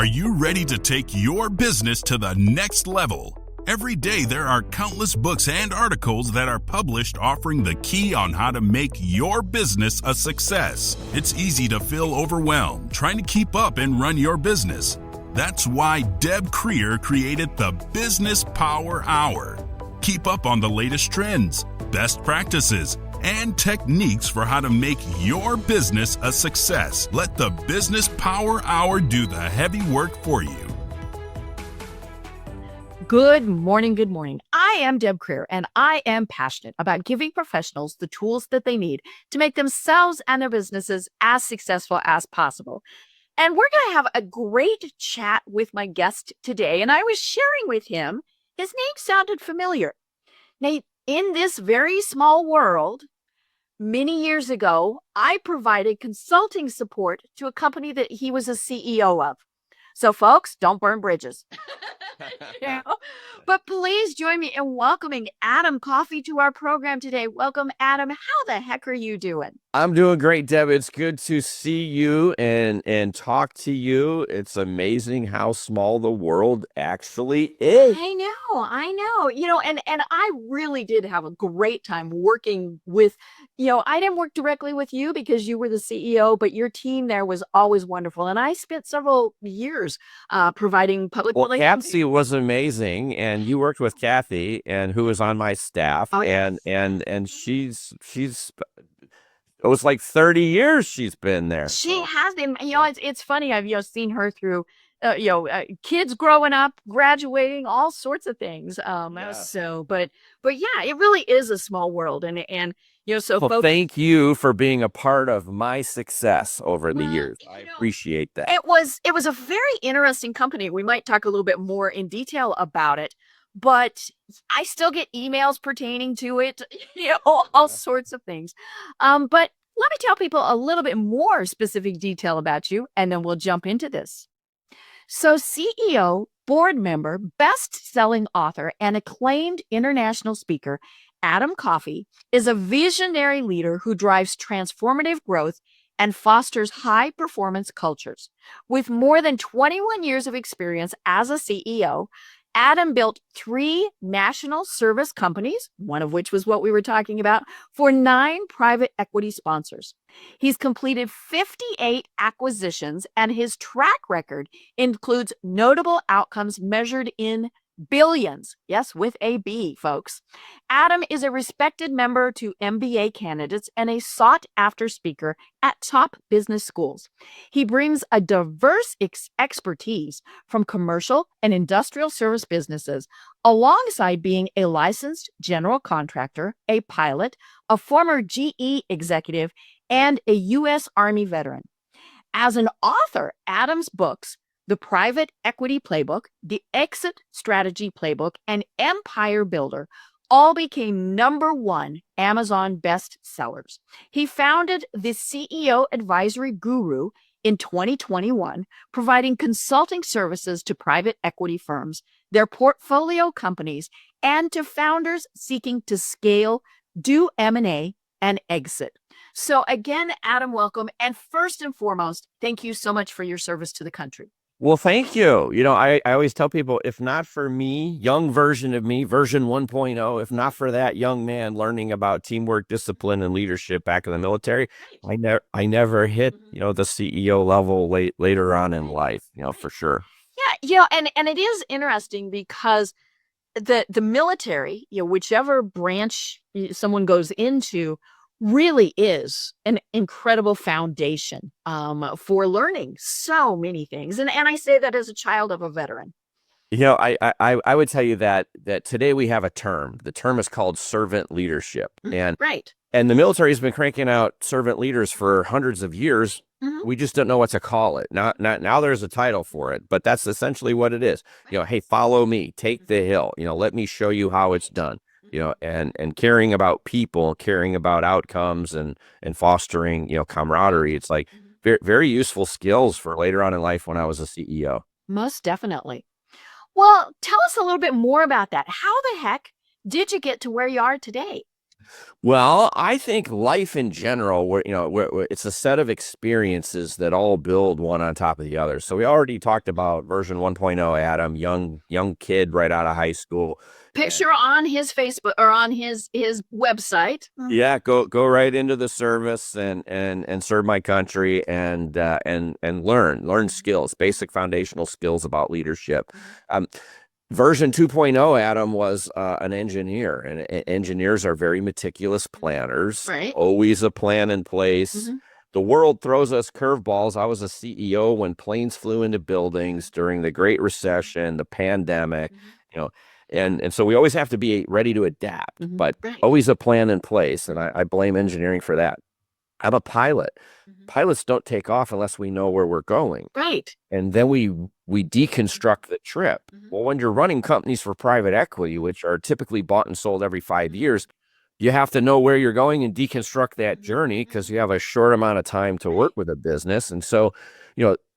Are you ready to take your business to the next level? Every day there are countless books and articles that are published offering the key on how to make your business a success. It's easy to feel overwhelmed trying to keep up and run your business. That's why Deb Creer created the Business Power Hour. Keep up on the latest trends, best practices, and techniques for how to make your business a success. Let the Business Power Hour do the heavy work for you. Good morning. Good morning. I am Deb Creer, and I am passionate about giving professionals the tools that they need to make themselves and their businesses as successful as possible. And we're going to have a great chat with my guest today. And I was sharing with him, his name sounded familiar. Now, in this very small world, many years ago, I provided consulting support to a company that he was a CEO of. So, folks, don't burn bridges. But please join me in welcoming Adam Coffey to our program today. Welcome, Adam. How the heck are you doing? I'm doing great, Deb. It's good to see you and talk to you. It's amazing how small the world actually is. I know. And I really did have a great time working with, I didn't work directly with you because you were the CEO, but your team there was always wonderful. And I spent several years providing public relations. Kathy was amazing, and you worked with Kathy, and who was on my staff, and she's it was like 30 years she's been there. She has been. It's funny. I've seen her through, kids growing up, graduating, all sorts of things. But yeah, it really is a small world, and folks, thank you for being a part of my success over the years. I appreciate that. It was a very interesting company. We might talk a little bit more in detail about it, but I still get emails pertaining to it, all sorts of things. But let me tell people a little bit more specific detail about you, and then we'll jump into this. So CEO, board member, best-selling author, and acclaimed international speaker, Adam Coffey is a visionary leader who drives transformative growth and fosters high-performance cultures. With more than 21 years of experience as a CEO, Adam built 3 national service companies, one of which was what we were talking about, for 9 private equity sponsors. He's completed 58 acquisitions, and his track record includes notable outcomes measured in billions. Yes, with a B, folks. Adam is a respected member to MBA candidates and a sought-after speaker at top business schools. He brings a diverse expertise from commercial and industrial service businesses, alongside being a licensed general contractor, a pilot, a former GE executive, and a U.S. Army veteran. As an author, Adam's books, The Private Equity Playbook, The Exit Strategy Playbook, and Empire Builder all became #1 Amazon bestsellers. He founded the CEO Advisory Guru in 2021, providing consulting services to private equity firms, their portfolio companies, and to founders seeking to scale, do M&A, and exit. So again, Adam, welcome. And first and foremost, thank you so much for your service to the country. Well, thank you. I always tell people, if not for me, young version of me, version 1.0, if not for that young man learning about teamwork, discipline, and leadership back in the military, I never hit, the CEO level later on in life, for sure. Yeah, and it is interesting because the military, whichever branch someone goes into, really is an incredible foundation for learning so many things. And I say that as a child of a veteran. I would tell you that today we have a term. The term is called servant leadership. And right. And the military has been cranking out servant leaders for hundreds of years. Mm-hmm. We just don't know what to call it. Now there's a title for it, but that's essentially what it is. Hey, follow me, take the hill. Let me show you how it's done. And caring about people, caring about outcomes, and fostering, camaraderie. It's like very, very useful skills for later on in life when I was a CEO. Most definitely. Well, tell us a little bit more about that. How the heck did you get to where you are today? Well, I think life in general, it's a set of experiences that all build one on top of the other. So we already talked about version 1.0, Adam, young kid right out of high school. Picture on his Facebook or on his website. Yeah, go right into the service and serve my country and learn skills, basic foundational skills about leadership. Um, Version 2.0, Adam, was an engineer, and engineers are very meticulous planners, Right. always a plan in place. The world throws us curveballs. I was a CEO when planes flew into buildings during the Great Recession, the pandemic, you know, and so we always have to be ready to adapt, but Right. always a plan in place. And I blame engineering for that. I'm a pilot. Pilots don't take off unless we know where we're going. Right. And then we deconstruct the trip. Well, when you're running companies for private equity, which are typically bought and sold every 5 years, you have to know where you're going and deconstruct that journey because you have a short amount of time to work with a business. And so,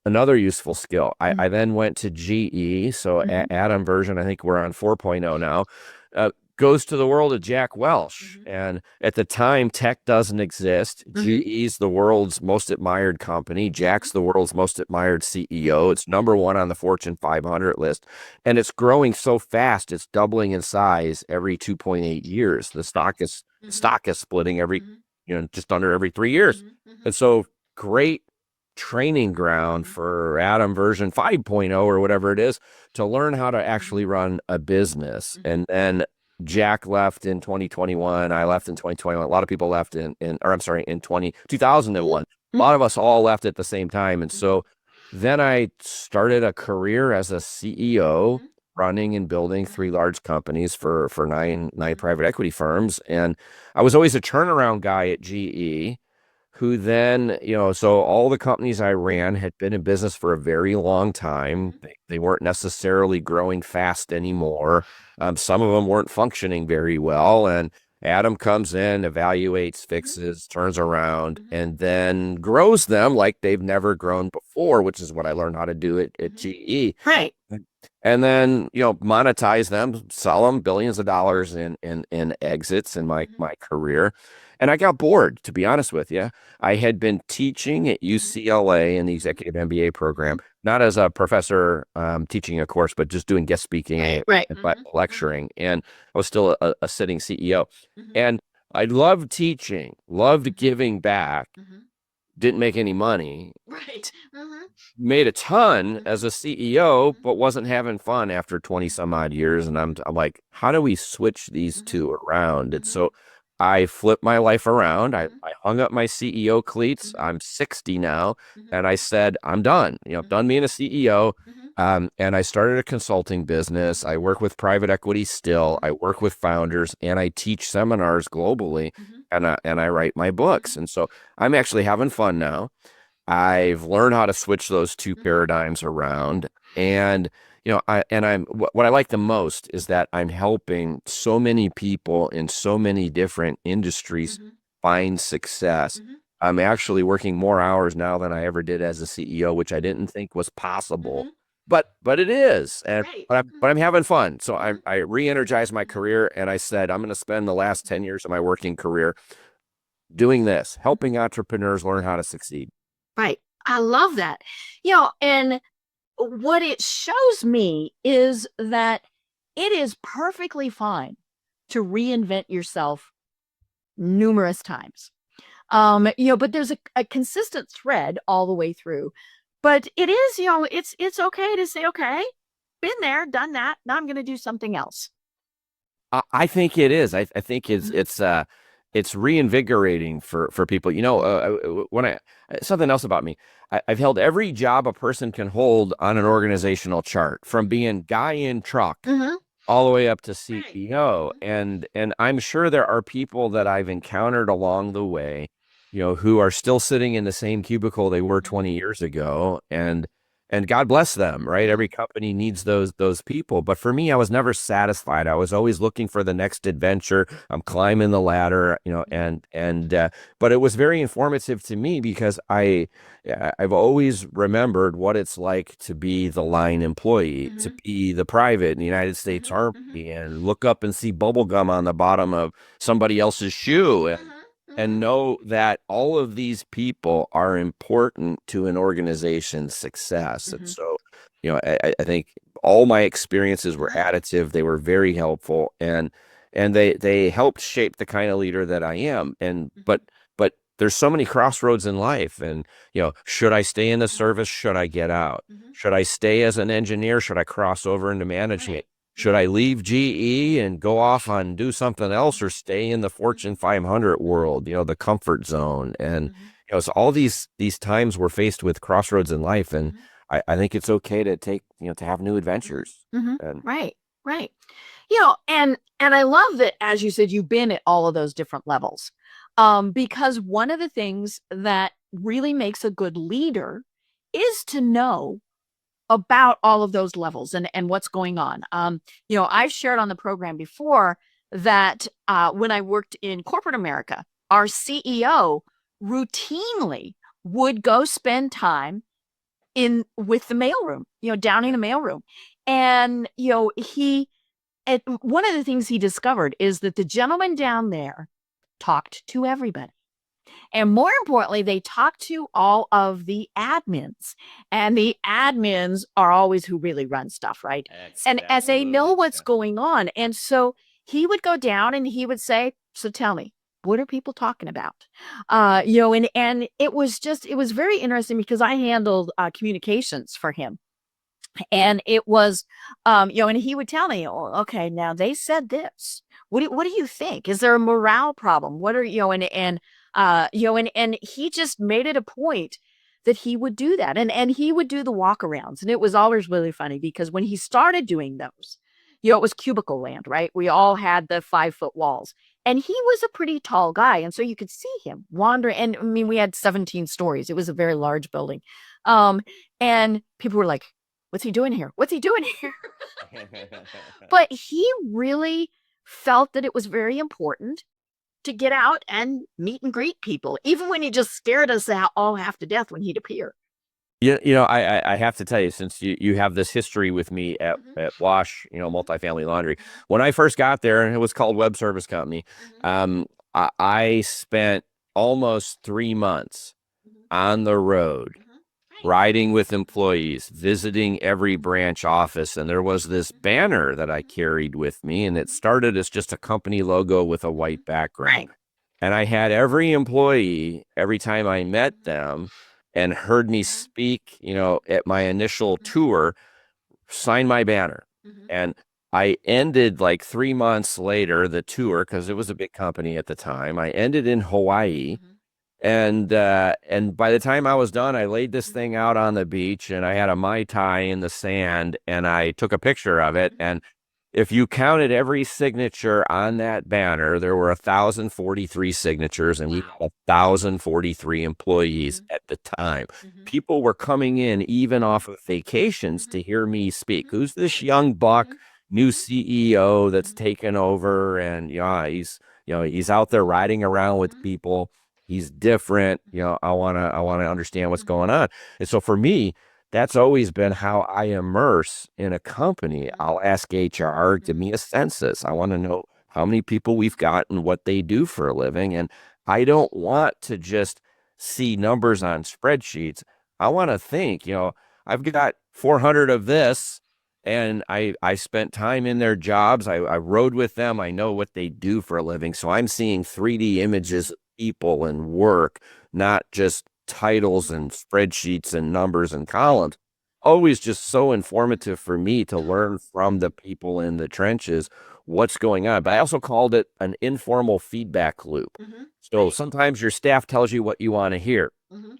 another useful skill. I then went to GE. So Adam version, I think we're on 4.0 now. Goes to the world of Jack Welch. And at the time, tech doesn't exist. GE's the world's most admired company. Jack's the world's most admired CEO. It's #1 on the Fortune 500 list. And it's growing so fast, it's doubling in size every 2.8 years. The stock is splitting every, just under every 3 years. And so great training ground for Adam version 5.0 or whatever it is to learn how to actually run a business. And then Jack left in 2021. I left in 2021. A lot of people left in 2001. A lot of us all left at the same time. And so then I started a career as a CEO, running and building 3 large companies for nine private equity firms. And I was always a turnaround guy at GE. Who then, so all the companies I ran had been in business for a very long time. They weren't necessarily growing fast anymore. Some of them weren't functioning very well. And Adam comes in, evaluates, fixes, turns around, and then grows them like they've never grown before, which is what I learned how to do at GE. Right. And then, monetize them, sell them billions of dollars in exits in my career. And I got bored, to be honest with you. I had been teaching at UCLA in the executive MBA program, not as a professor teaching a course, but just doing guest speaking and lecturing. And I was still a sitting CEO. And I loved teaching, loved giving back, didn't make any money. Right. Made a ton as a CEO, but wasn't having fun after 20 some odd years. And I'm like, how do we switch these two around? And so I flipped my life around. I hung up my CEO cleats. I'm 60 now. And I said, I'm done. Done being a CEO. And I started a consulting business. I work with private equity still. I work with founders and I teach seminars globally and I write my books. And so I'm actually having fun now. I've learned how to switch those two paradigms around. And what I like the most is that I'm helping so many people in so many different industries find success. I'm actually working more hours now than I ever did as a CEO, which I didn't think was possible, but it is. And but I'm having fun. So I re-energized my career and I said I'm going to spend the last 10 years of my working career doing this, helping entrepreneurs learn how to succeed. Right. I love that. And what it shows me is that it is perfectly fine to reinvent yourself numerous times. But there's a consistent thread all the way through. But it is, it's okay to say, okay, been there, done that. Now I'm going to do something else. I think it is. I think it's reinvigorating for people. When something else about me, I've held every job a person can hold on an organizational chart, from being guy in truck all the way up to CEO. And I'm sure there are people that I've encountered along the way, who are still sitting in the same cubicle they were 20 years ago. And and God bless them, right? Mhm. Every company needs those people. But for me, I was never satisfied. I was always looking for the next adventure. I'm climbing the ladder, but it was very informative to me because I've always remembered what it's like to be the line employee, to Mhm. be the private in the United States Mhm. Army Mhm. and look up and see bubble gum on the bottom of somebody else's shoe Mhm. and Mhm. know that all of these people are important to an organization's success. And Mhm. so, I think all my experiences were Mhm. additive. They were very helpful, and they helped shape the kind of leader that I am. And Mhm. but there's so many crossroads in life, and should I stay in the Mhm. service? Should I get out? Mhm. Should I stay as an engineer? Should I cross over into management? Right. Should Mhm. I leave GE and go off and do something else or stay in the Fortune 500 world, the comfort zone? And, Mhm. so all these times we're faced with crossroads in life. And Mhm. I think it's okay to take, to have new Mhm. adventures. Mhm. And Right. Right. And I love that, as you said, you've been at all of those different levels. Because one of the things that really makes a good leader is to know about all of those levels and what's going on. I've shared on the program before that when I worked in corporate America, our CEO routinely would go spend time in with the mailroom, down in the mailroom. And, one of the things he discovered is that the gentleman down there talked to everybody. And more importantly, they talk to all of the admins. And the admins are always who really run stuff, right? And as they know Absolutely. what's Yeah. going on. And so he would go down and he would say, "So tell me, what are people talking about?" And it was very interesting because I handled communications for him. And it was, and he would tell me, "Oh, okay, now they said this. What do you think? Is there a morale problem? What are and he just made it a point that he would do that, and he would do the walkarounds, and it was always really funny because when he started doing those, it was cubicle land, right? We all had the 5 foot walls, and he was a pretty tall guy, and so you could see him wandering. And I mean, we had 17 stories. It was a very large building, um, and people were like, "What's he doing here? What's he doing here?" But he really felt that it was very important to get out and meet and greet people, even when he just scared us all half to death when he'd appear. Yeah, I have to tell you, since you have this history with me at Mhm, Wash, mhm, multifamily laundry. mhm, When I first got there, and it was called Web Service Company, mhm, I spent almost 3 months mhm, on the road, mhm. Right. riding with employees, visiting every Mhm, branch office, and there was this mhm, banner that I mhm, carried with me, and it mhm, started as just a company logo with a mhm. white background. Right. And I had every employee, every time I met Mhm, them and heard me mhm, speak, at my initial mhm, tour, sign my banner. mhm, And I ended like 3 months later the tour because it was a mhm, big company at the time. I ended in Hawaii, mhm, and by the time I was done, I laid this mhm, thing out on the beach and I had a Mai Tai in the sand and I took a picture of it. mhm, And if you counted every signature on that banner, there were 1,043 signatures, and we had Wow. 1,043 employees Mhm, at the time. mhm, People were coming in even off of vacations mhm, to hear me speak. mhm. Who's this Right. young buck, Mhm, new mhm, CEO that's mhm, taken over? And yeah, he's out there riding around with mhm, people. He's different. mhm, I wanna understand what's mhm, going on. And so for me, that's always been how I immerse in a company. mhm, I'll ask HR, give mhm, me a census. I want to know how many people we've mhm, got and what they do for a living. And I don't want to just see numbers on spreadsheets. I want to think, I've got 400 of this, and I spent time in their jobs. I rode with them. I know what they do for a living. So I'm seeing 3D images mhm, of people and work, not just titles mhm, and spreadsheets and numbers and columns. Always just so mhm. informative for me to learn from the people in the trenches what's going on. But I also called it an informal feedback loop. Mhm. So Right. sometimes your staff tells you what you want to hear. Mhm,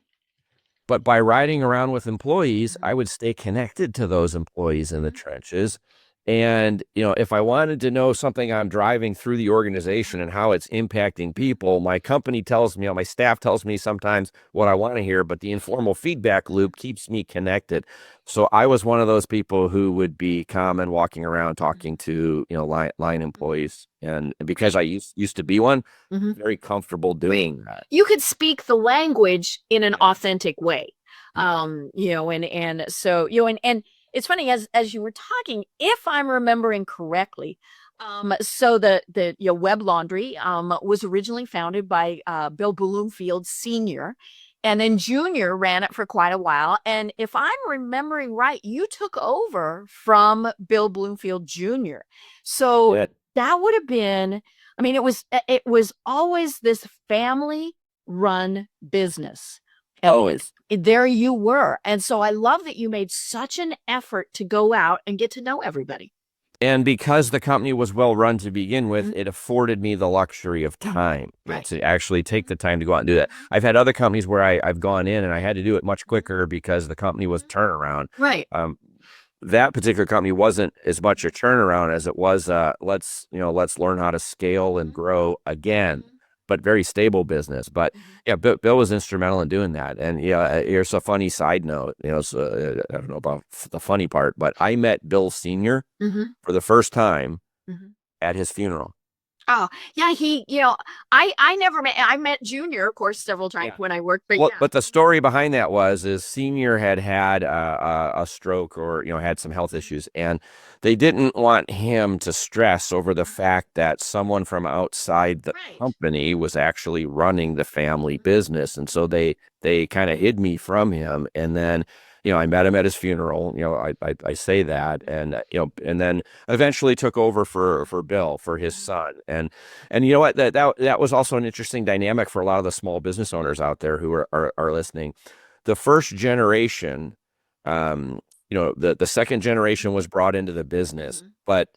But by riding around with employees, mhm, I would stay connected to those employees in the mhm, trenches And, if I wanted to know something I'm driving through the organization and how it's impacting people, my company tells me, my staff tells me sometimes what I want to hear, but the informal feedback loop keeps me connected. So I was one of those people who would be common walking around talking to, line employees. And because I used to be one, very comfortable doing that. You could speak the language in an authentic way. Yeah. And so, and it's funny as you were talking, if I'm remembering correctly, so the Web Laundry was originally founded by Bill Bloomfield Sr., and then Junior ran it for quite a while. And if I'm remembering right, you took over from Bill Bloomfield Jr. So Yeah. that would have been, I mean, it was always this family run business. Always. There you were. And so I love that you made such an effort to go out and get to know everybody. And because the company was well run to begin with, it afforded me the luxury of time to actually take the time to go out and do that. I've had other companies where I've gone in and I had to do it much quicker because the company was turnaround. Right. That particular company wasn't as much a turnaround as it was let's learn how to scale and grow again, but very stable business. But yeah, Bill was instrumental in doing that. And here's a funny side note. So, I don't know about the funny part, but I met Bill Sr. For the first time at his funeral. Oh, yeah, I met Junior, of course, several times when I worked, but But the story behind that is Senior had a stroke or, had some health issues, and they didn't want him to stress over the fact that someone from outside the company was actually running the family business. And so they kind of hid me from him. And then, I met him at his funeral, I say that, and, and then eventually took over for Bill, for his son. And you know what, that was also an interesting dynamic for a lot of the small business owners out there who are listening. The first generation, the second generation was brought into the business, but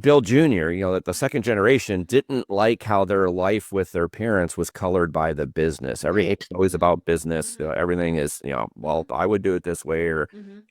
Bill Jr., that the second generation didn't like how their life with their parents was colored by the business. Everything's always about business. Everything is, well, I would do it this way. Or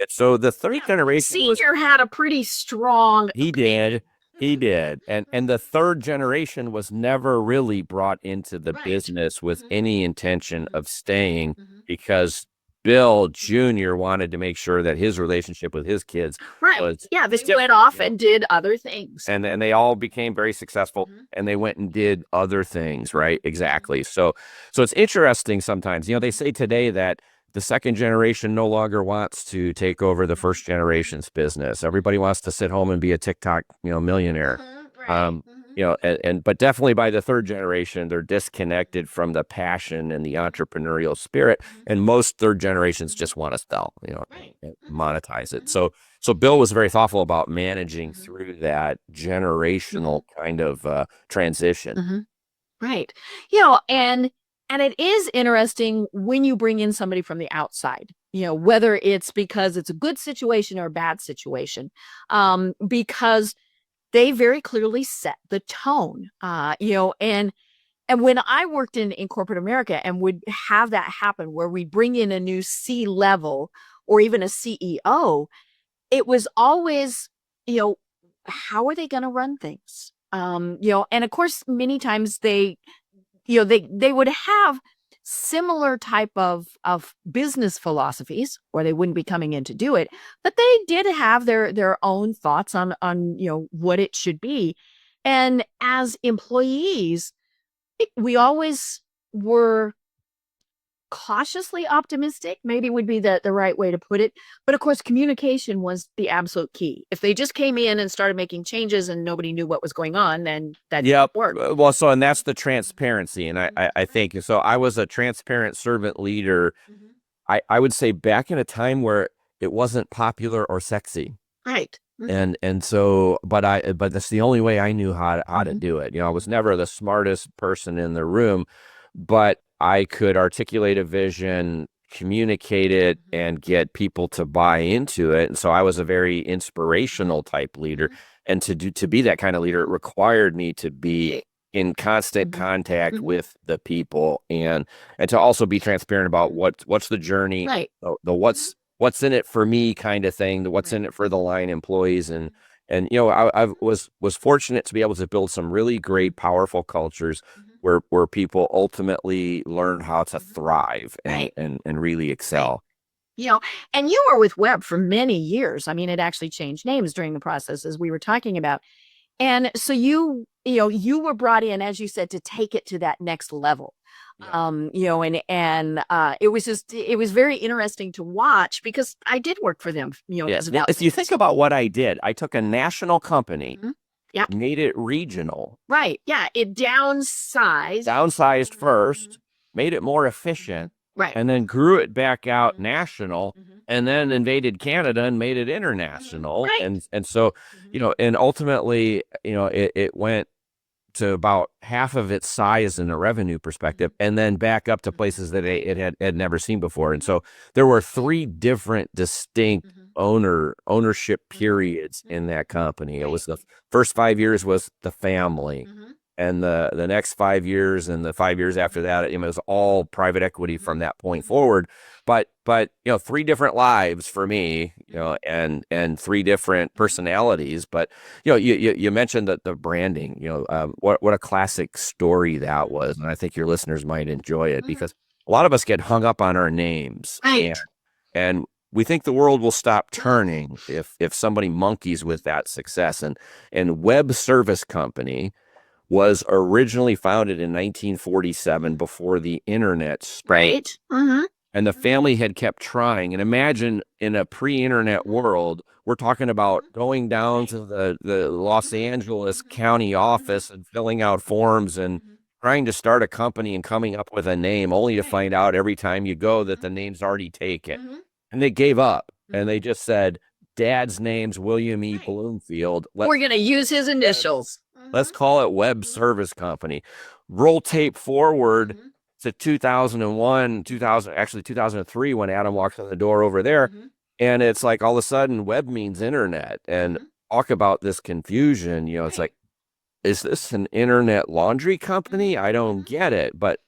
so the third generation Senior had a pretty strong. He did. And the third generation was never really brought into the business with any intention of staying, because Bill Jr. wanted to make sure that his relationship with his kids was. Yeah, they went off and did other things. And they all became very successful, and they went and did other things, right? Exactly. So it's interesting sometimes. They say today that the second generation no longer wants to take over the first generation's business. Everybody wants to sit home and be a TikTok, millionaire. But definitely by the third generation, they're disconnected from the passion and the entrepreneurial spirit. And most third generations just want to sell, and monetize it. So Bill was very thoughtful about managing through that generational kind of transition. Right. And it is interesting when you bring in somebody from the outside, whether it's because it's a good situation or a bad situation, because they very clearly set the tone, and when I worked in corporate America and would have that happen where we bring in a new C-level or even a CEO, it was always, how are they going to run things? And of course, many times they would have similar type of business philosophies, or they wouldn't be coming in to do it, but they did have their own thoughts on what it should be. And as employees, we always were cautiously optimistic, maybe would be the right way to put it. But of course, communication was the absolute key. If they just came in and started making changes and nobody knew what was going on, then that didn't work. Well, and that's the transparency. And I think, so I was a transparent servant leader. I would say back in a time where it wasn't popular or sexy. Right. And so, but that's the only way I knew how to do it. I was never the smartest person in the room, but I could articulate a vision, communicate it, and get people to buy into it. And so I was a very inspirational type leader. And to be that kind of leader, it required me to be in constant contact with the people, and to also be transparent about what's the journey, the what's in it for me kind of thing, the what's in it for the line employees, and And I was fortunate to be able to build some really great, powerful cultures where people ultimately learn how to thrive Right. and really excel. You know, and you were with Web for many years. I mean, it actually changed names during the process, as we were talking about. And so you were brought in, as you said, to take it to that next level. Yeah. It was very interesting to watch because I did work for them, Yeah. as an Well, if you outside think about what I did, I took a national company, Mhm. Yeah, made it regional, right. Yeah, it downsized. downsized Mhm. first, made it more Mhm. efficient, Right. and then grew it back out Mhm. national, Mhm. and then invaded Canada and made it Mhm. international. Right. And so, Mhm. and ultimately, it went to about half of its size in a revenue perspective, Mhm. and then back up to Mhm. places that it had never seen before. And Mhm. so there were three different distinct Mhm. ownership Mhm. periods in Mhm. that company. It Right. was the first 5 years was the family, Mhm. and the next 5 years and the 5 years after Mhm. that, it was all private equity Mhm. from that point Mhm. forward. But three different lives for me, Mhm. and three different Mhm. personalities. But you mentioned the branding. What a classic story that Mhm. was, and I think your listeners might enjoy it Mhm. because a lot of us get hung up on our names, Right. and we think the world will stop Mhm. turning if somebody monkeys Mhm. with that success. And Web Service Company was originally founded in 1947 Mhm. before the internet sprang. Right. Mhm. And the Mhm. family had kept trying. And imagine in a pre-internet Mhm. world, we're talking about Mhm. going down Right. to the Los Mhm. Angeles Mhm. county Mhm. office and filling out forms and Mhm. trying to start a company and coming up with a name, only to Right. find out every time you go that Mhm. the name's already taken. Mhm. And they gave up and Mhm. they just said, Dad's name's William E. Right. Bloomfield. We're gonna use his initials. Let's Mhm. call it Web Mhm. Service Company. Roll tape forward Mhm. to 2001, Mhm. 2000, actually 2003, when Adam walks in the door over there. Mhm. And it's like all of a sudden, web means internet. And Mhm. talk about this confusion. It's Right. like, is this an internet laundry Mhm. company? I don't Mhm. get it. But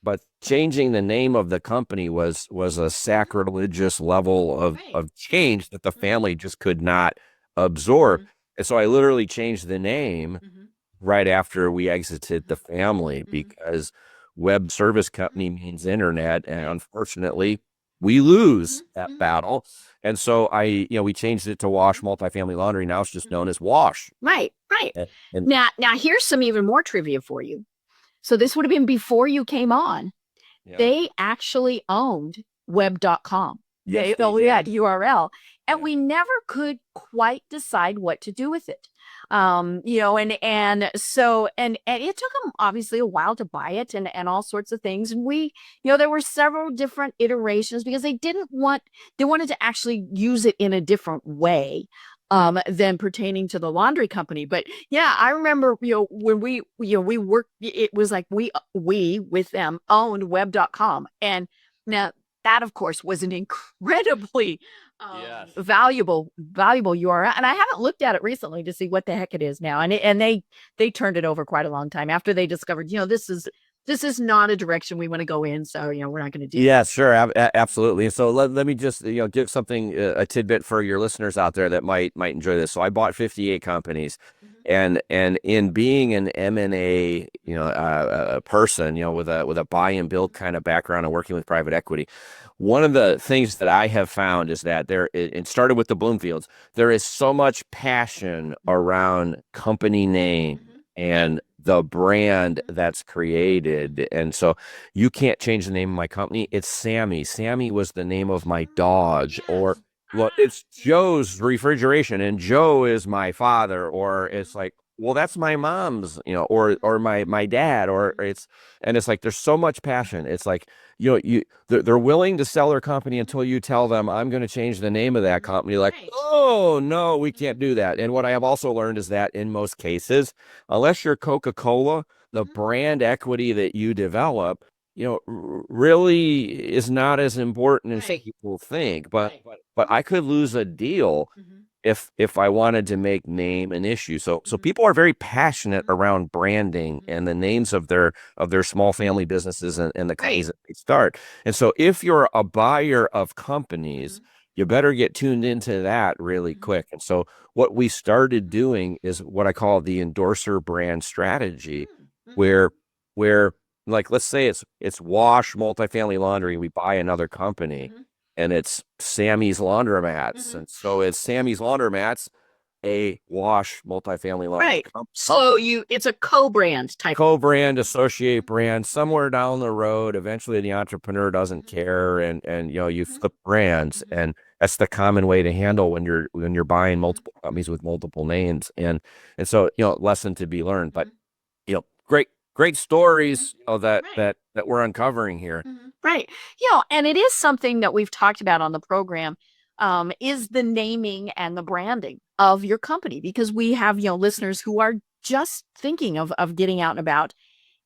changing the name of the company was a Mhm. sacrilegious level Right. of change that the Mhm. family just could not absorb. Mhm. And so I literally changed the name Mhm. right after we exited the Mhm. family Mhm. because Web Service Mhm. Company means internet, and Right. unfortunately we lose Mhm. that Mhm. battle. And so we changed it to Wash Mhm. Multifamily Laundry. Now it's just known Mhm. as Wash. Right. Right. And Now here's some even more trivia for you. So this would have been before you came on. yeah, They actually owned web.com. yes, They they only had did. URL. And Yeah. we never could quite decide what to do with it. And it took them obviously a while to buy it and all sorts of things. And there were several different iterations because they wanted to actually use it in a different way than pertaining to the laundry company. But yeah, I remember, when we worked, it was like we with them owned web.com. And now that, of course, was an incredibly Yes. valuable URL. And I haven't looked at it recently to see what the heck it is now. And they turned it over quite a long time after they discovered, this is not a direction we want to go in. So, we're not going to do Yeah, sure, absolutely. So let me just give something a tidbit for your listeners out there that might enjoy this. So I bought 58 companies, that. and in being an M&A a person with a buy and build kind of background and working with private equity, one of the things that I have found is that it started with the Bloomfields. There is so much passion around company name Mhm. and the brand Mhm. that's created, and so you can't change the name of my company. It's Sammy. Sammy was the name of my dog, or Yes. well, Ah. it's Mhm. Joe's refrigeration, and Joe is my father, or it's Mhm. like, well, that's my mom's, or Mhm. my dad, or Mhm. it's like there's so much passion. It's like they're willing to sell their company Mhm. until you tell them I'm going to change the name of that Mhm. company. Like, Right. oh no, we can't Mhm. do that. And what I have also learned is that in most cases, unless you're Coca-Cola, the Mhm. brand equity that you develop, really is not as important as Right. people think. But Right. but I could lose a deal Mhm. if I wanted to make name an issue. So Mhm. people are very passionate Mhm. around branding Mhm. and the names of their small family businesses and the Right. companies that they start. And so if you're a buyer of companies, Mhm. you better get tuned into that really quick. And so what we started doing is what I call the endorser brand strategy, where where like let's say it's Wash Multifamily Laundry, we buy another company and it's Sammy's Laundromats. And so it's Sammy's Laundromats, a Wash Multifamily Laundry Right. company. So it's a co-brand type. Co-brand, associate brand, somewhere down the road, eventually the entrepreneur doesn't care, and you flip brands, and that's the common way to handle when you're buying multiple companies with multiple names, and so lesson to be learned, but great stories that we're uncovering here. Right. And it is something that we've talked about on the program, is the naming and the branding of your company, because we have, listeners who are just thinking of getting out and about.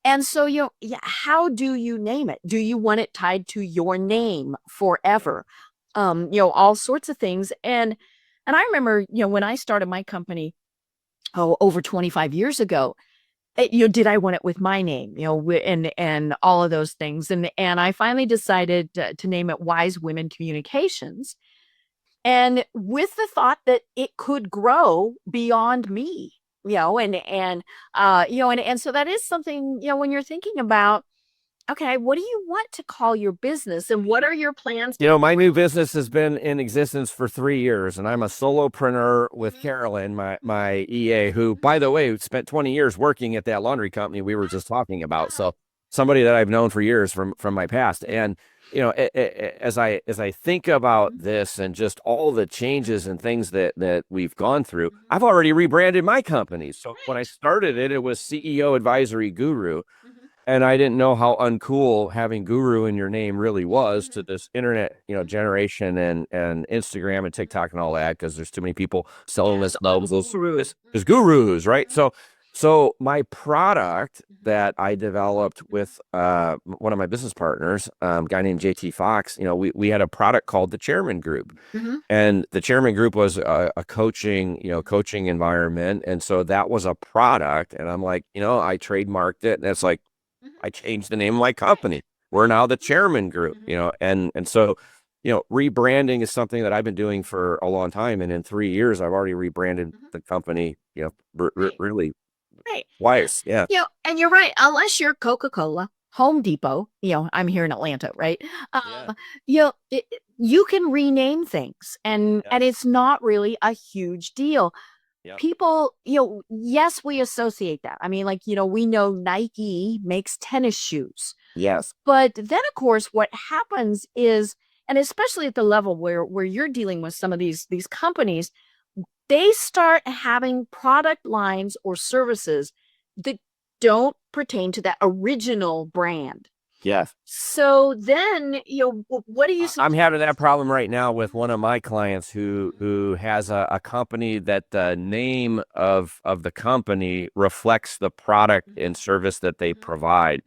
And so, how do you name it? Do you want it tied to your name forever? All sorts of things. And I remember, when I started my company, over 25 years ago, did I want it with my name, and all of those things. And I finally decided to name it Wise Women Communications. And with the thought that it could grow beyond me, and so that is something, when you're thinking about, okay, what do you want to call your business and what are your plans? My new business has been in existence for 3 years, and I'm a solopreneur with Carolyn, my EA, who, by the way, spent 20 years working at that laundry company we were just talking about. So somebody that I've known for years from my past. And as I think about this and just all the changes and things that we've gone through, I've already rebranded my company. So when I started it, it was CEO Advisory Guru. And I didn't know how uncool having guru in your name really was to this internet, generation and Instagram and TikTok and all that, because there's too many people selling themselves as gurus, right? So my product that I developed with one of my business partners, a guy named JT Fox, we had a product called the Chairman Group. And the Chairman Group was a coaching environment. And so that was a product. And I'm like, I trademarked it. And it's like, I changed the name of my company. We're now the Chairman Group, and so, rebranding is something that I've been doing for a long time. And in 3 years, I've already rebranded the company, really twice. Yeah. And you're right. Unless you're Coca-Cola, Home Depot, I'm here in Atlanta, right? You can rename things and it's not really a huge deal. Yep. People, yes, we associate that. I mean, we know Nike makes tennis shoes. Yes. But then, of course, what happens is, and especially at the level where you're dealing with some of these companies, they start having product lines or services that don't pertain to that original brand. Yes. So then, what do you? I'm having that problem right now with one of my clients who has a company that the name of the company reflects the product and service that they provide.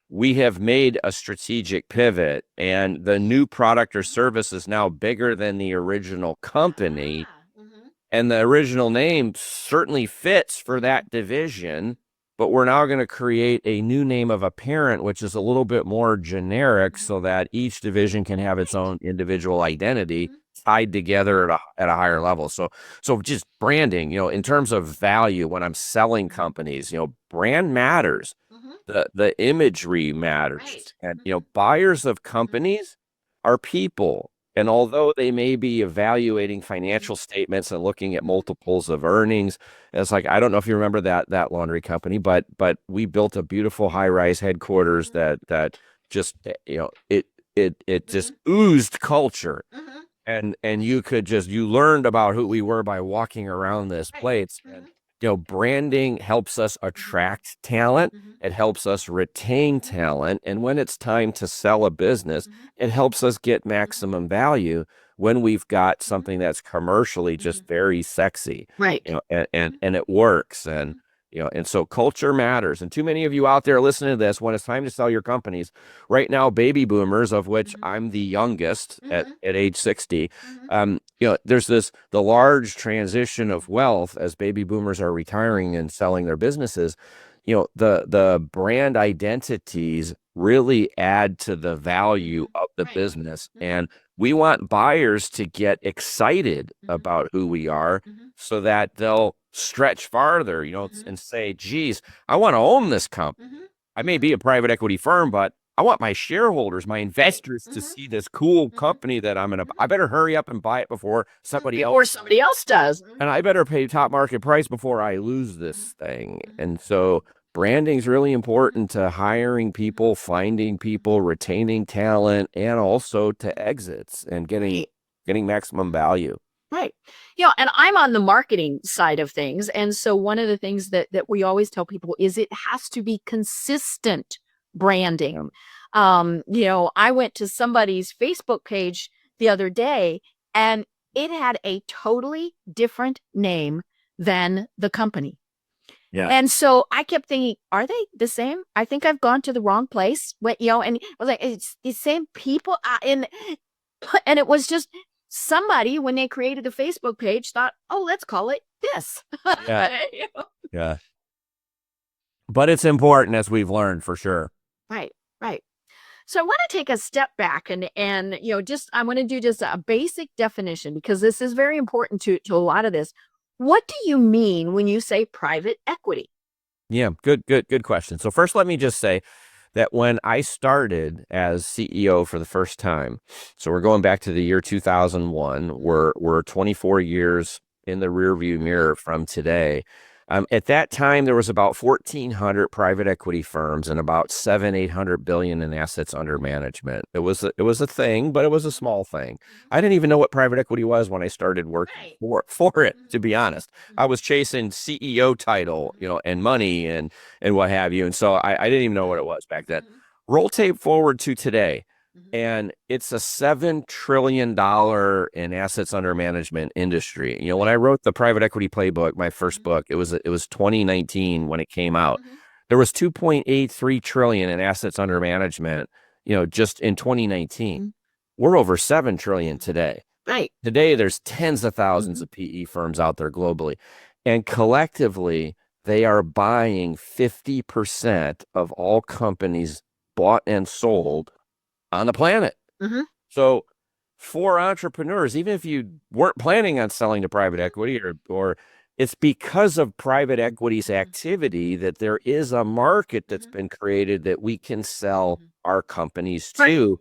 We have made a strategic pivot, and the new product or service is now bigger than the original company. And the original name certainly fits for that division, but we're now going to create a new name of a parent, which is a little bit more generic so that each division can have its own individual identity tied together at a higher level. So just branding, in terms of value, when I'm selling companies, brand matters. The imagery matters. And, buyers of companies are people. And although they may be evaluating financial statements and looking at multiples of earnings, it's like, I don't know if you remember that laundry company, but we built a beautiful high-rise headquarters that just, it just oozed culture. And you learned about who we were by walking around this place. And, branding helps us attract talent. It helps us retain talent. And when it's time to sell a business, it helps us get maximum value when we've got something that's commercially just very sexy. Right. And it works. And, and so culture matters. And too many of you out there listening to this, when it's time to sell your companies, right now, baby boomers, of which I'm the youngest at age 60, there's the large transition of wealth as baby boomers are retiring and selling their businesses. The brand identities really add to the value of the business. And We want buyers to get excited about who we are so that they'll stretch farther, and say, geez, I want to own this company. I may be a private equity firm, but I want my shareholders, my investors to see this cool company that I better hurry up and buy it before somebody else does. and I better pay top market price before I lose this thing. And so branding is really important to hiring people, finding people, retaining talent, and also to exits and getting maximum value. Right. And I'm on the marketing side of things. And so one of the things that we always tell people is it has to be consistent branding. I went to somebody's Facebook page the other day and it had a totally different name than the company. Yeah. And so I kept thinking, are they the same? I think I've gone to the wrong place. And I was like, it's the same people. And it was just somebody, when they created the Facebook page, thought, oh, let's call it this. Yeah. Yeah. But it's important, as we've learned, for sure. Right. So I want to take a step back and I want to do just a basic definition because this is very important to a lot of this. What do you mean when you say private equity? Yeah, good question. So first, let me just say that when I started as CEO for the first time, so we're going back to the year 2001, we're 24 years in the rearview mirror from today. At that time, there was about 1,400 private equity firms and about 800 billion in assets under management. It was a thing, but it was a small thing. I didn't even know what private equity was when I started working for it, to be honest. I was chasing CEO title, and money and what have you. And so I didn't even know what it was back then. Roll tape forward to today. And it's a $7 trillion in assets under management industry. When I wrote the private equity playbook, my first book, it was 2019 when it came out. There was 2.83 trillion in assets under management, just in 2019. We're over 7 trillion today. Right. Today, there's tens of thousands of PE firms out there globally. And collectively, they are buying 50% of all companies bought and sold on the planet. So for entrepreneurs, even if you weren't planning on selling to private equity or it's because of private equity's activity that there is a market that's been created that we can sell our companies to.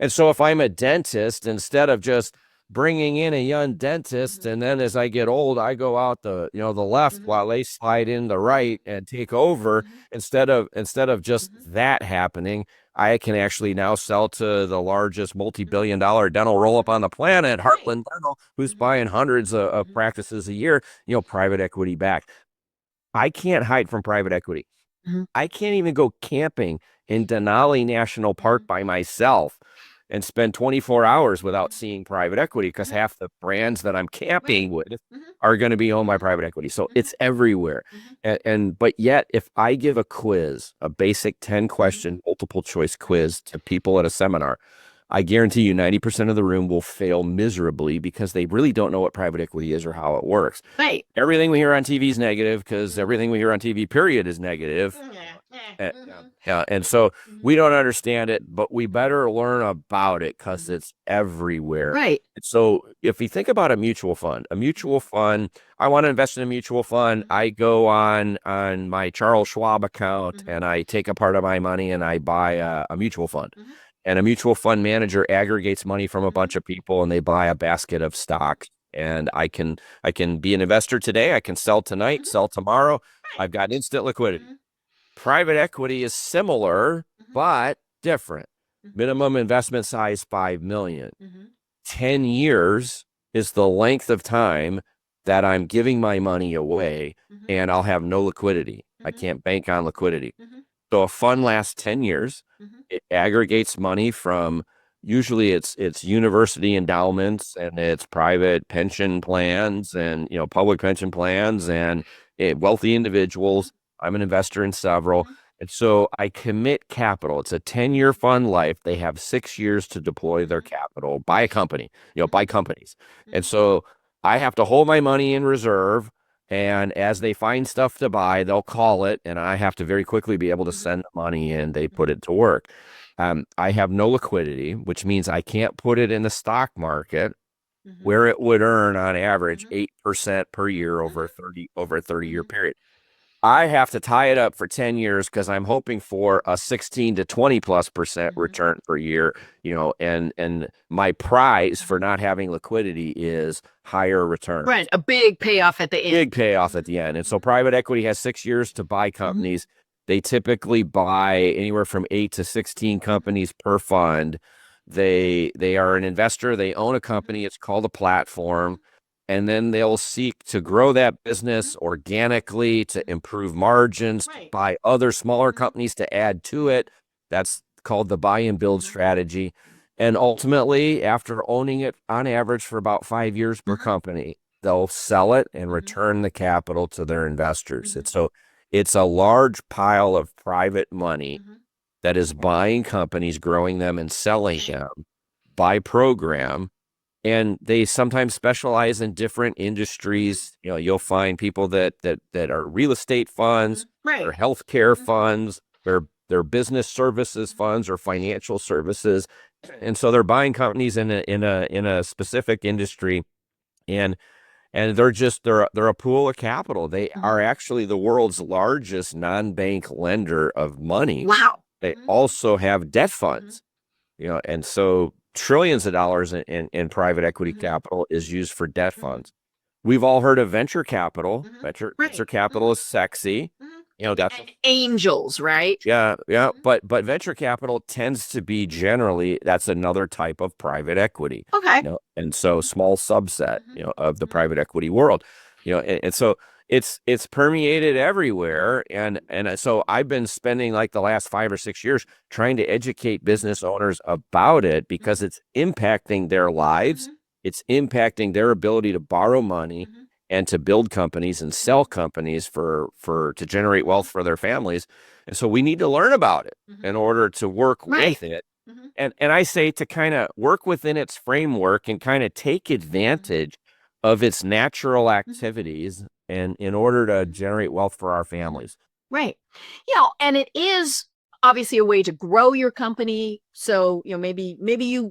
And so if I'm a dentist, instead of just bringing in a young dentist and then as I get old, I go out the left while they slide in the right and take over, instead of just that happening, I can actually now sell to the largest multi-billion-dollar dental roll-up on the planet, Heartland Dental, who's buying hundreds of practices a year, private equity back. I can't hide from private equity. I can't even go camping in Denali National Park by myself and spend 24 hours without seeing private equity because half the brands that I'm camping with are going to be owned by private equity. So it's everywhere. But yet, if I give a quiz, a basic 10-question multiple choice quiz to people at a seminar, I guarantee you 90% of the room will fail miserably because they really don't know what private equity is or how it works. Right. Everything we hear on TV is negative because everything we hear on TV, period, is negative. And so we don't understand it, but we better learn about it because it's everywhere. Right. So if you think about a mutual fund, I want to invest in a mutual fund. I go on my Charles Schwab account and I take a part of my money and I buy a mutual fund. And a mutual fund manager aggregates money from a bunch of people and they buy a basket of stocks. And I can be an investor today. I can sell tonight, sell tomorrow. I've got instant liquidity. Private equity is similar, but different. Minimum investment size, 5 million. 10 years is the length of time that I'm giving my money away and I'll have no liquidity. I can't bank on liquidity. So a fund lasts 10 years. It aggregates money from usually it's university endowments and it's private pension plans and public pension plans and wealthy individuals. I'm an investor in several. And so I commit capital. It's a 10-year fund life. They have 6 years to deploy their capital, buy a company, buy companies. And so I have to hold my money in reserve. And as they find stuff to buy, they'll call it. And I have to very quickly be able to send the money in. They put it to work. I have no liquidity, which means I can't put it in the stock market Mhm. where it would earn on average Mhm. 8% per year over a 30-year Mhm. period. I have to tie it up for 10 years because I'm hoping for a 16 to 20+% Mhm. return per year, and my prize for Mhm. not having liquidity is higher returns. Right. A big payoff at the end. Big payoff at the end. And so private equity has 6 years to buy companies. They typically buy anywhere from 8 to 16 companies per fund. They are an investor. They own a company. It's called a platform. And then they'll seek to grow that business organically, to improve margins, to Right. buy other smaller companies to add to it. That's called the buy and build strategy. And ultimately, after owning it on average for about 5 years per company, they'll sell it and return the capital to their investors. It's a large pile of private money that is buying companies, growing them, and selling them by program. And they sometimes specialize in different industries. You'll find people that are real estate funds, Right. or healthcare funds, or their business services funds, or financial services. And so they're buying companies in a specific industry, and they're a pool of capital. They are actually the world's largest non-bank lender of money. Wow. They also have debt funds, and so trillions of dollars in private equity capital is used for debt funds. We've all heard of venture capital. Venture capital is sexy. That's Angels, right? yeah, but venture capital tends to be generally, that's another type of private equity. Okay. And so small subset, of the private equity world, and so it's permeated everywhere. And so I've been spending like the last 5 or 6 years trying to educate business owners about it, because it's impacting their lives. It's impacting their ability to borrow money and to build companies and sell companies to generate wealth for their families. And so we need to learn about it in order to work with it. And I say to kind of work within its framework and kind of take advantage of its natural activities, and in order to generate wealth for our families. Right. And it is obviously a way to grow your company. So, maybe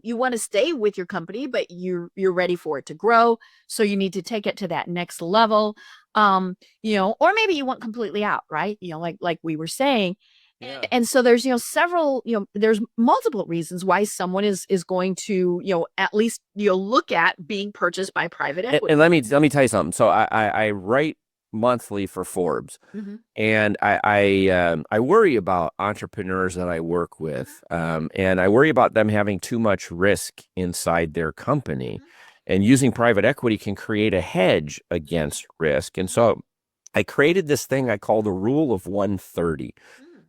you want to stay with your company, but you're ready for it to grow. So you need to take it to that next level. Or maybe you want completely out, right? Like we were saying. Yeah. And so there's, several, there's multiple reasons why someone is going to, at least, look at being purchased by private equity. And let me tell you something. So I write monthly for Forbes. And I worry about entrepreneurs that I work with, and I worry about them having too much risk inside their company. And using private equity can create a hedge against risk. And so I created this thing I call the rule of 130.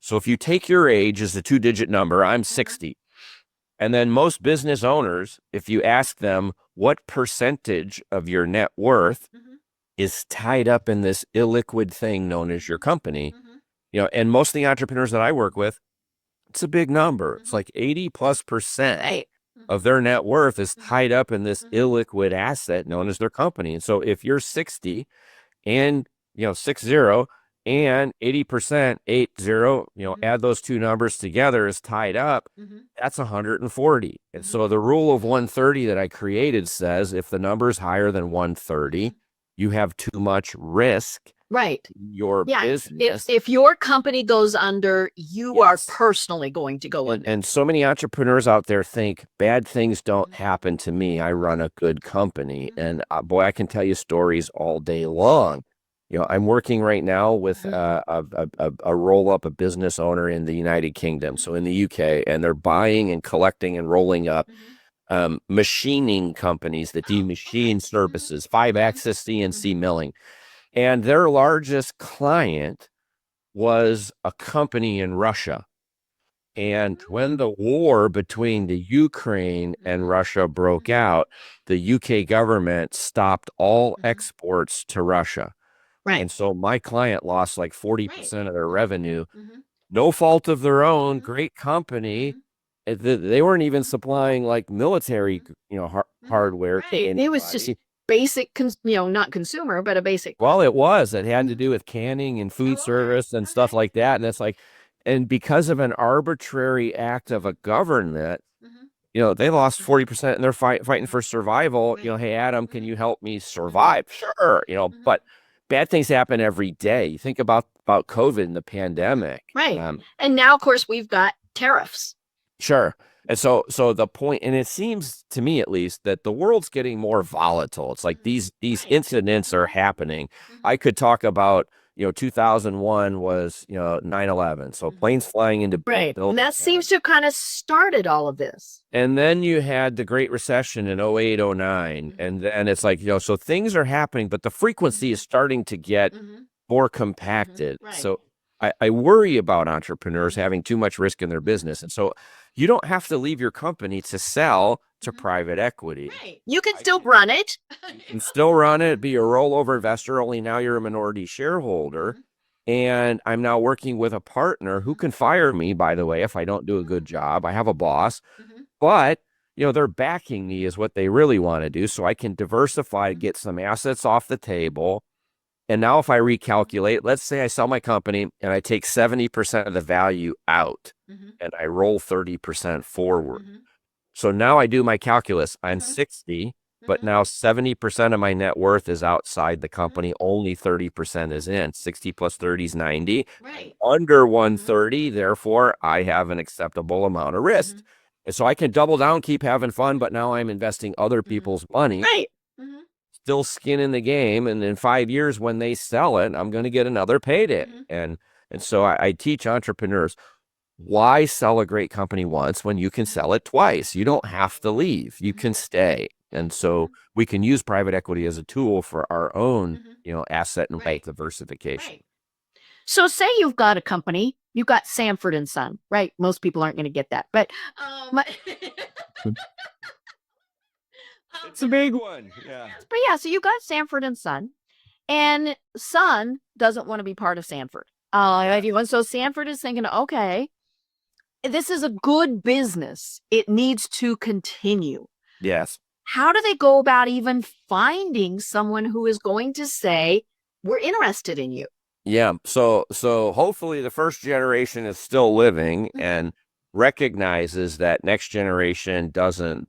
So if you take your age as a 2-digit number, I'm 60. And then most business owners, if you ask them what percentage of your net worth is tied up in this illiquid thing known as your company, and most of the entrepreneurs that I work with, it's a big number. It's like 80+% of their net worth is tied up in this illiquid asset known as their company. And so if you're 60 and 60 and 80%, 80, add those two numbers together is tied up, that's 140. And so the rule of 130 that I created says if the number is higher than 130, you have too much risk. Right. Your business. If your company goes under, you are personally going to go under. And so many entrepreneurs out there think bad things don't happen to me. I run a good company. And boy, I can tell you stories all day long. I'm working right now with a roll-up, a business owner in the United Kingdom, so in the UK, and they're buying and collecting and rolling up machining companies that do machine services, 5-axis CNC milling. And their largest client was a company in Russia. And when the war between the Ukraine and Russia broke out, the UK government stopped all exports to Russia. Right. And so my client lost like 40% of their revenue. No fault of their own, great company. They weren't even supplying like military, hardware. It was just basic, not consumer, but a basic. Well, it was. It had to do with canning and food service and stuff like that. And it's like, And because of an arbitrary act of a government, they lost 40% and they're fighting for survival. Right. Hey, Adam, can you help me survive? Sure. But bad things happen every day. You think about COVID and the pandemic. Right. And now, of course, we've got tariffs. Sure. And so the point, and it seems to me at least that the world's getting more volatile. It's like these incidents are happening. I could talk about, 2001 was, 9/11. So planes flying into Right. And that seems to have kind of started all of this. And then you had the Great Recession in 08, 09. And it's like, so things are happening, but the frequency is starting to get more compacted. Right. So I worry about entrepreneurs having too much risk in their business. And so you don't have to leave your company to sell to private equity. Right. You can still run it. You can still run it, be a rollover investor, only now you're a minority shareholder. And I'm now working with a partner who can fire me, by the way, if I don't do a good job. I have a boss, but they're backing me is what they really want to do. So I can diversify, get some assets off the table. And now if I recalculate, let's say I sell my company and I take 70% of the value out and I roll 30% forward. So now I do my calculus. I'm 60, but now 70% of my net worth is outside the company. Only 30% is in. 60 plus 30 is 90. Right. Under 130, therefore, I have an acceptable amount of risk. And so I can double down, keep having fun, but now I'm investing other people's money. Right. Still skin in the game. And in 5 years, when they sell it, I'm going to get another payday. And so I teach entrepreneurs, why sell a great company once when you can sell it twice? You don't have to leave. You can stay. And so we can use private equity as a tool for our own, asset and wealth diversification. Right. So say you've got a company, you've got Sanford and Son, right? Most people aren't going to get that, but it's a big one. Yeah. But yeah, so you got Sanford and Son, and Son doesn't want to be part of Sanford. So Sanford is thinking, okay, this is a good business. It needs to continue. Yes. How do they go about even finding someone who is going to say, we're interested in you? Yeah. So hopefully the first generation is still living and recognizes that next generation doesn't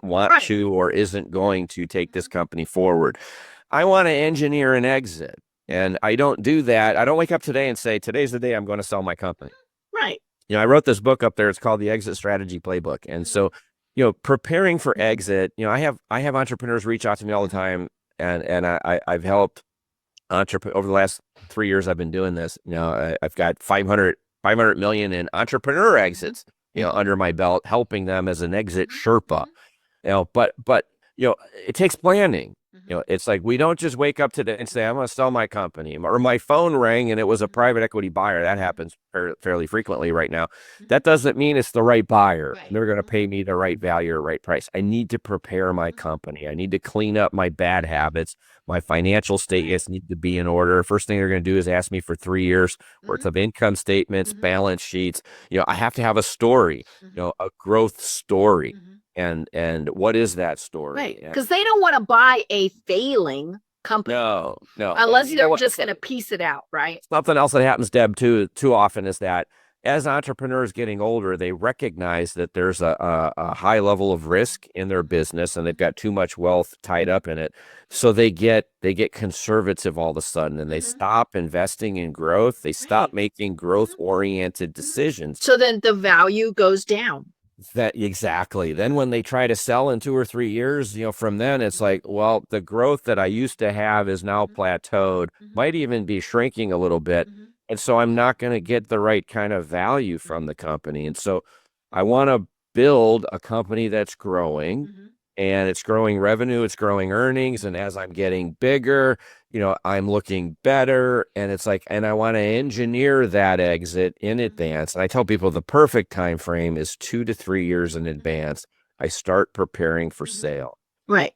want to or isn't going to take this company forward. I want to engineer an exit. And I don't do that. I don't wake up today and say, today's the day I'm going to sell my company. Right. I wrote this book up there. It's called The Exit Strategy Playbook. And so, preparing for exit, I have entrepreneurs reach out to me all the time. And I've helped entrepreneurs over the last 3 years. I've been doing this. I've got 500 million in entrepreneur exits, under my belt, helping them as an exit Sherpa. But it takes planning. It's like, we don't just wake up today and say, I'm going to sell my company, or my phone rang and it was a private equity buyer. That happens fairly frequently right now. That doesn't mean it's the right buyer. Right. They're going to pay me the right value or right price. I need to prepare my company. I need to clean up my bad habits. My financial statements need to be in order. First thing they're going to do is ask me for 3 years worth of income statements, balance sheets. I have to have a story, a growth story. And what is that story? Right. Because they don't want to buy a failing company. No. Unless they're just going to piece it out, right? Something else that happens, Deb, too often is that as entrepreneurs getting older, they recognize that there's a high level of risk in their business and they've got too much wealth tied up in it. So they get conservative all of a sudden and they stop investing in growth. They stop making growth-oriented decisions. So then the value goes down. That exactly. Then when they try to sell in 2 or 3 years, from then it's like, well, the growth that I used to have is now plateaued, might even be shrinking a little bit. And so I'm not going to get the right kind of value from the company. And so I want to build a company that's growing and it's growing revenue, it's growing earnings. And as I'm getting bigger, I'm looking better. And it's like, and I want to engineer that exit in advance. And I tell people the perfect time frame is 2 to 3 years in advance. I start preparing for sale. Right.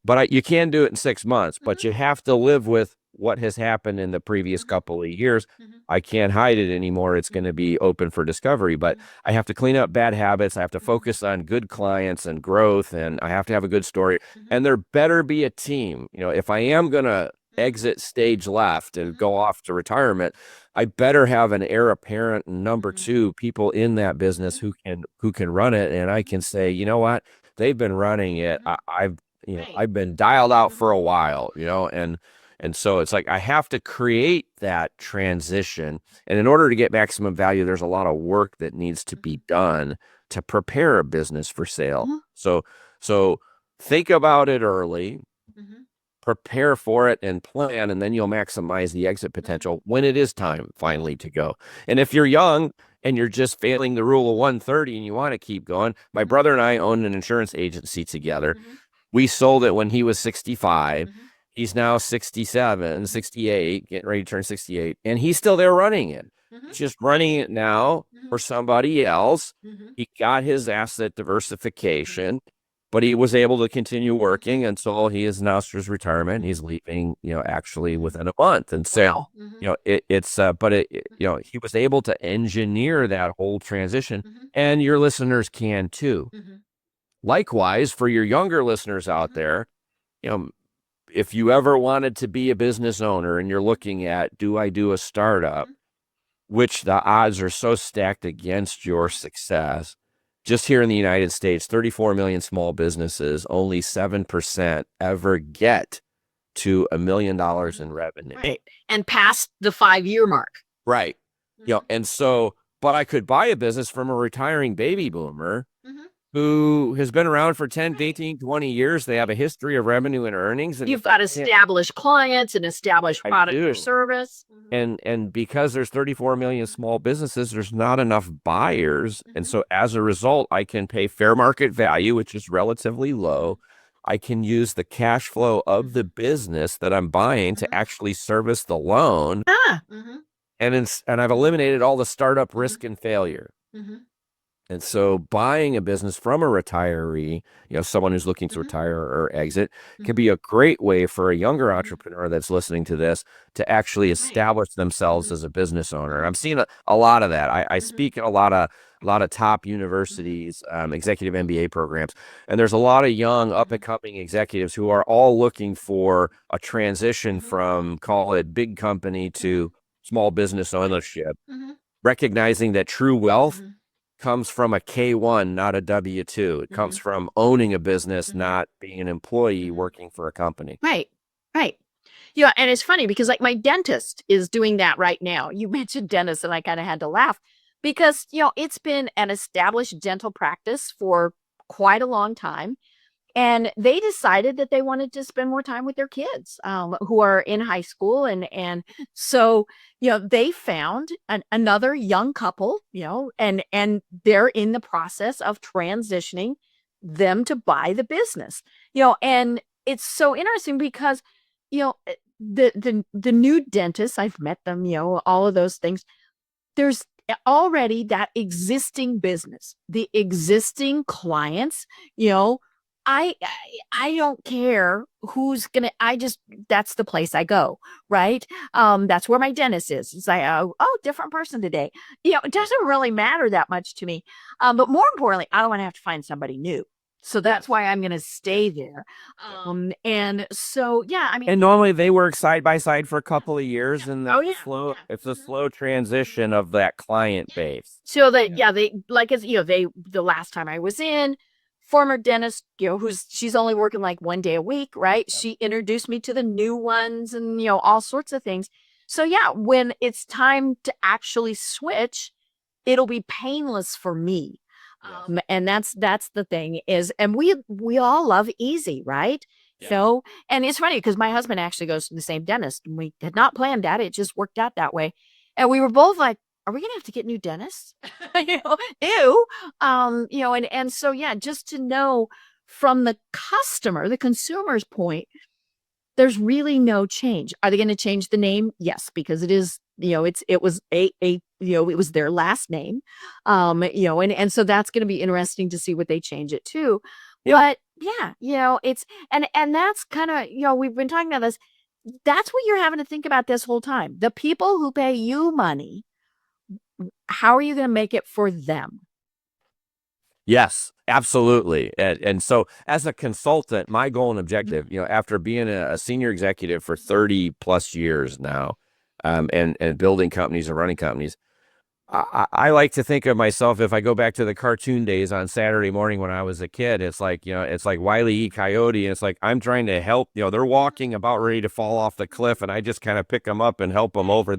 But you can do it in 6 months, but you have to live with what has happened in the previous couple of years. I can't hide it anymore. It's going to be open for discovery, but I have to clean up bad habits. I have to focus on good clients and growth, and I have to have a good story. And there better be a team. If I am going to exit stage left and go off to retirement, I better have an heir apparent and number two, people in that business who can run it. And I can say, you know what, they've been running it. I've been dialed out for a while, and so it's like I have to create that transition. And in order to get maximum value, there's a lot of work that needs to be done to prepare a business for sale. So think about it early, prepare for it and plan, and then you'll maximize the exit potential when it is time finally to go. And if you're young and you're just failing the rule of 130 and you want to keep going, my brother and I own an insurance agency together. We sold it when he was 65. He's now 67, 68, getting ready to turn 68, and he's still there running it. He's just running it now for somebody else. He got his asset diversification, but he was able to continue working until he is announced his retirement. He's leaving, actually within a month. And so, he was able to engineer that whole transition, and your listeners can too. Likewise, for your younger listeners out there, if you ever wanted to be a business owner and you're looking at, do I do a startup, which the odds are so stacked against your success. Just here in the United States, 34 million small businesses, only 7% ever get to $1 million in revenue. Right. And past the 5-year mark. Right. And so, but I could buy a business from a retiring baby boomer who has been around for 10, 15, 20 years. They have a history of revenue and earnings. And you've got established clients and established product or service. And because there's 34 million small businesses, there's not enough buyers. And so as a result, I can pay fair market value, which is relatively low. I can use the cash flow of the business that I'm buying to actually service the loan. And I've eliminated all the startup risk and failure. And so buying a business from a retiree, someone who's looking to retire or exit, can be a great way for a younger entrepreneur that's listening to this to actually establish themselves as a business owner. And I'm seeing a lot of that. I speak at a lot of top universities, executive MBA programs, and there's a lot of young up and coming executives who are all looking for a transition from, call it, big company to small business ownership, recognizing that true wealth comes from a K1, not a W2. It comes from owning a business, not being an employee working for a company. Right. Yeah, and it's funny because like my dentist is doing that right now. You mentioned dentist, and I kind of had to laugh because, it's been an established dental practice for quite a long time. And they decided that they wanted to spend more time with their kids who are in high school. And so, they found another young couple, and they're in the process of transitioning them to buy the business, and it's so interesting because, the new dentists, I've met them, all of those things. There's already that existing business, the existing clients, I don't care who's gonna, that's the place I go, right? That's where my dentist is. It's like, oh, different person today. It doesn't really matter that much to me. But more importantly, I don't want to have to find somebody new. So that's why I'm going to stay there. And so, yeah, I mean, and normally they work side by side for a couple of years, and it's a slow transition of that client base. So they like, as the last time I was in, former dentist, she's only working like 1 day a week, right? She introduced me to the new ones and, all sorts of things. So yeah, when it's time to actually switch, it'll be painless for me. And that's the thing is, and we all love easy, right? So, and it's funny because my husband actually goes to the same dentist, and we had not planned that. It just worked out that way. And we were both like, are we going to have to get new dentists? Ew. And so, yeah, just to know from the consumer's point, there's really no change. Are they going to change the name? Yes, because it is, it was it was their last name. And so that's going to be interesting to see what they change it to. But yeah, it's, and that's kind of, we've been talking about this. That's what you're having to think about this whole time. The people who pay you money, how are you going to make it for them? Yes, absolutely. And so as a consultant, my goal and objective, after being a senior executive for 30 plus years now, and building companies and running companies, I like to think of myself, if I go back to the cartoon days on Saturday morning when I was a kid, it's like, it's like Wile E. Coyote. And it's like, I'm trying to help, they're walking about ready to fall off the cliff, and I just kind of pick them up and help them over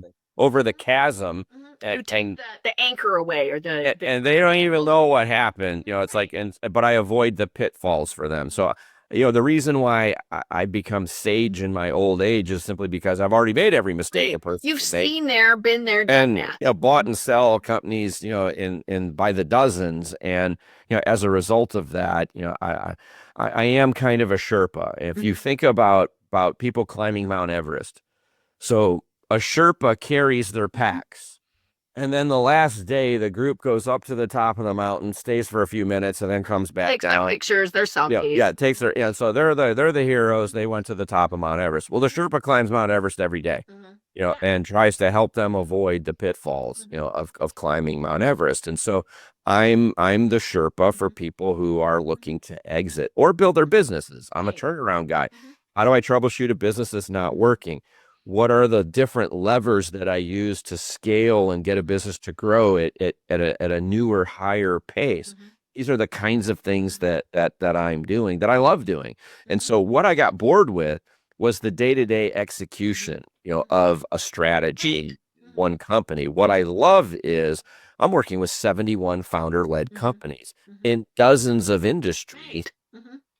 the chasm. You take the anchor away, or And they don't even know what happened. It's like, but I avoid the pitfalls for them. So, the reason why I become sage in my old age is simply because I've already made every mistake a person You've can make. seen there, been there, done And that. bought and sell companies, in by the dozens. And as a result of that, I am kind of a Sherpa. If you think about people climbing Mount Everest, so a Sherpa carries their packs. And then the last day, the group goes up to the top of the mountain, stays for a few minutes, and then comes back Takes down. pictures, their selfies. Yeah, it takes their, so they're the heroes. They went to the top of Mount Everest. Well, the Sherpa climbs Mount Everest every day, and tries to help them avoid the pitfalls, of climbing Mount Everest. And so I'm the Sherpa for people who are looking to exit or build their businesses. I'm a turnaround guy. How do I troubleshoot a business that's not working? What are the different levers that I use to scale and get a business to grow at a newer, higher pace? These are the kinds of things that I'm doing, that I love doing. And so what I got bored with was the day-to-day execution, of a strategy, one company. What I love is I'm working with 71 founder-led companies in dozens of industries.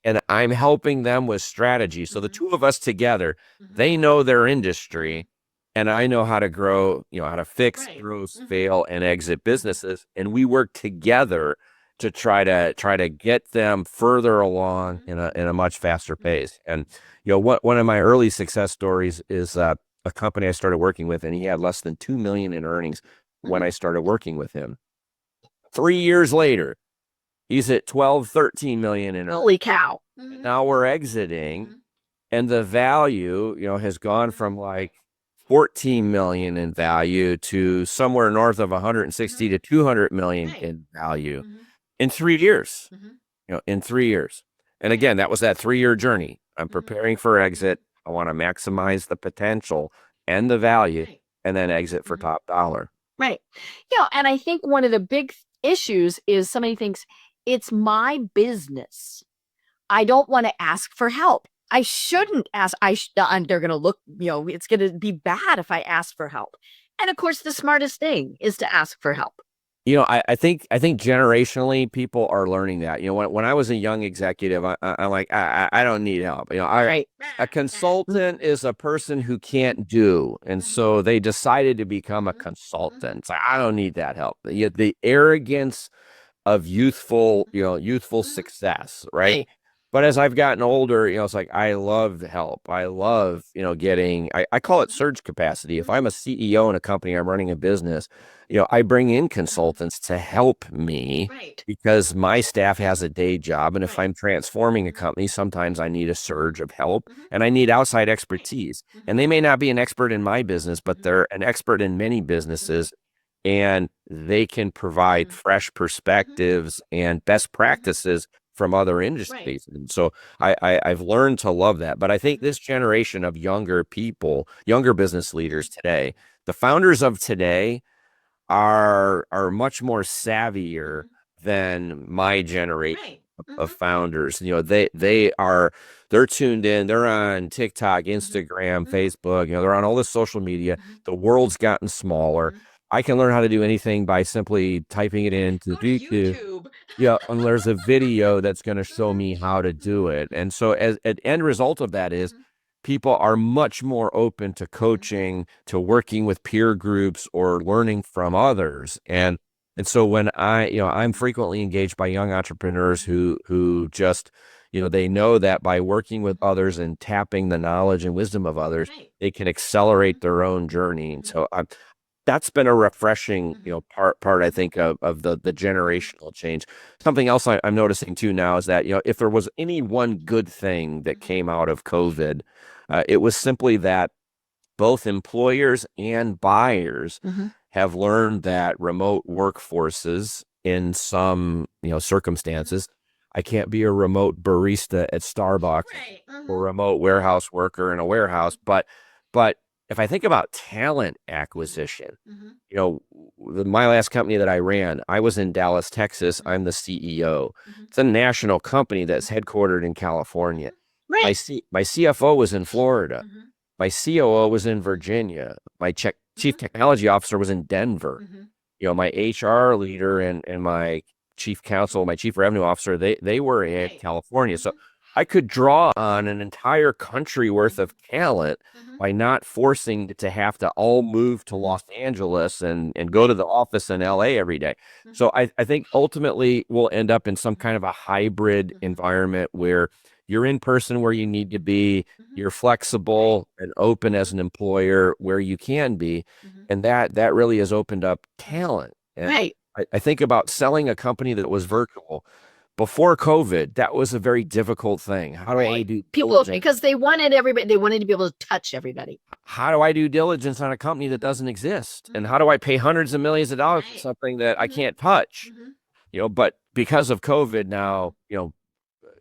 And I'm helping them with strategy. So the two of us together, they know their industry, and I know how to grow, how to fix, grow, fail, and exit businesses. And we work together to try to get them further along in a much faster pace. And one of my early success stories is a company I started working with, and he had less than 2 million in earnings when I started working with him. 3 years later, he's at 12, 13 million in earnings. Holy cow. Now we're exiting, and the value, has gone from like 14 million in value to somewhere north of 160 to 200 million in value in 3 years, in 3 years. And again, that was that 3-year journey. I'm preparing for exit. I want to maximize the potential and the value, and then exit for top dollar. Right. And I think one of the big issues is somebody thinks, it's my business, I don't want to ask for help. I shouldn't ask. They're going to look, it's going to be bad if I ask for help. And of course, the smartest thing is to ask for help. I think generationally people are learning that. When I was a young executive, I'm like, I don't need help. A consultant is a person who can't do, and so they decided to become a consultant. It's like, I don't need that help. The arrogance of youthful success, right? But as I've gotten older, it's like, I love help. I love, getting, I call it surge capacity. If I'm a CEO in a company, I'm running a business, I bring in consultants to help me, because my staff has a day job. And if I'm transforming a company, sometimes I need a surge of help, and I need outside expertise. And they may not be an expert in my business, but they're an expert in many businesses, and they can provide fresh perspectives and best practices from other industries. And so I've learned to love that. But I think this generation of younger people, younger business leaders today, the founders of today are much more savvier than my generation of founders. They're tuned in, they're on TikTok, Instagram, Facebook, they're on all this social media. The world's gotten smaller. I can learn how to do anything by simply typing it into YouTube. And there's a video that's going to show me how to do it. And so as an end result of that is people are much more open to coaching, to working with peer groups or learning from others. And so when I'm frequently engaged by young entrepreneurs who just, they know that by working with others and tapping the knowledge and wisdom of others, they can accelerate their own journey. And so that's been a refreshing, part I think of the generational change. Something else I'm noticing too now is that, if there was any one good thing that came out of COVID, it was simply that both employers and buyers have learned that remote workforces in some, circumstances. I can't be a remote barista at Starbucks Right. or remote warehouse worker in a warehouse. But if I think about talent acquisition, my last company that I ran, I was in Dallas, Texas. I'm the CEO. It's a national company that's headquartered in California. My Right. my CFO was in Florida. My COO was in Virginia. My chief technology officer was in Denver. My HR leader and my chief counsel, my chief revenue officer, they were in California. So I could draw on an entire country worth of talent by not forcing to have to all move to Los Angeles and go to the office in LA every day. So I think ultimately we'll end up in some kind of a hybrid environment where you're in person where you need to be, you're flexible and open as an employer where you can be. And that really has opened up talent. And Right. I think about selling a company that was virtual. Before COVID, that was a very difficult thing. How do I do People, diligence? because they wanted to be able to touch everybody. How do I do diligence on a company that doesn't exist? And how do I pay hundreds of millions of dollars for something that I can't touch? But because of COVID now,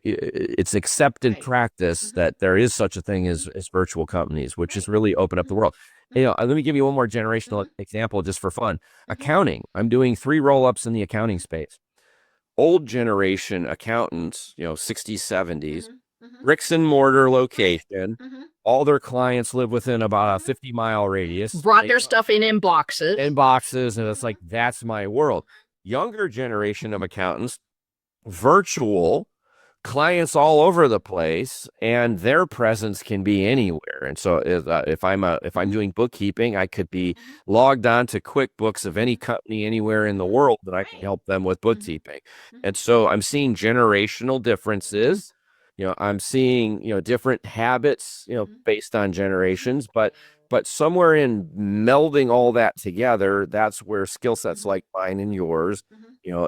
it's accepted practice that there is such a thing as virtual companies, which has really opened up the world. Let me give you one more generational example just for fun. Accounting. I'm doing 3 roll-ups in the accounting space. Old generation accountants, 60s, 70s, bricks and mortar location. All their clients live within about a 50-mile radius. Brought their stuff in boxes. And it's like, that's my world. Younger generation of accountants, virtual, clients all over the place, and their presence can be anywhere. And so if I'm doing bookkeeping, I could be logged on to QuickBooks of any company anywhere in the world that I can help them with bookkeeping. And so I'm seeing generational differences. I'm seeing, different habits, based on generations, but somewhere in melding all that together, that's where skill sets like mine and yours,